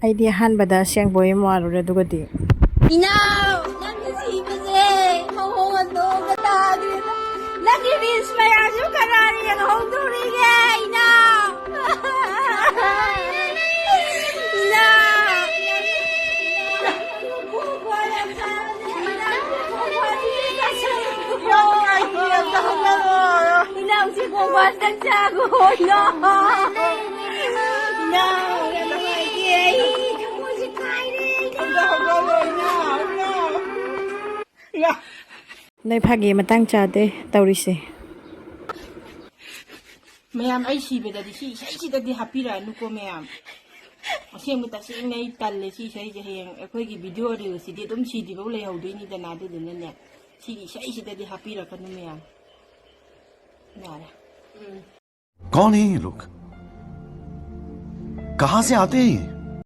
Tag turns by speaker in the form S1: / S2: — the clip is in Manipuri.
S1: ꯑꯩꯗꯤ ꯑꯍꯥꯟꯕꯗ ꯁꯦꯡꯕꯣꯏ ꯑꯃ ꯋꯥꯔꯨꯔꯦ ꯑꯗꯨꯒꯗꯤ
S2: 이나우! 남기 집으세! 허홍한 너가 다들다 남기 리스마야 주카라니야 홍도리게 이나우! 이나우 지고 왔다고 이나우!
S1: ꯅꯣꯏ ꯐꯥꯒꯤ ꯃꯇꯥꯡ ꯆꯥꯗꯦ ꯇꯧꯔꯤꯁꯦ
S3: ꯃꯌꯥꯝ ꯑꯩ ꯁꯤꯕꯗꯗꯤ ꯁꯤ ꯏꯁꯩꯁꯤꯗꯗꯤ ꯍꯥꯞꯄꯤꯔꯛꯑꯅꯨꯀꯣ ꯃꯌꯥꯝ ꯑꯁꯦꯡꯕ ꯇꯁꯦꯡꯅ ꯑꯩ ꯇꯜꯂꯦ ꯁꯤ ꯏꯁꯩꯁꯦ ꯍꯌꯦꯡ ꯑꯩꯈꯣꯏꯒꯤ ꯚꯤꯗꯤꯑꯣ ꯔꯤꯜꯁꯤꯗꯤ ꯑꯗꯨꯝ ꯁꯤꯗ꯭ꯔꯤꯐꯥꯎ ꯂꯩꯍꯧꯗꯣꯏꯅꯤꯗꯅ ꯑꯗꯨꯗꯨꯅꯅꯦ ꯁꯤꯒꯤ इसीदि हापीरकनु मैम यार
S4: कौन है ये लोग कहां से आते हैं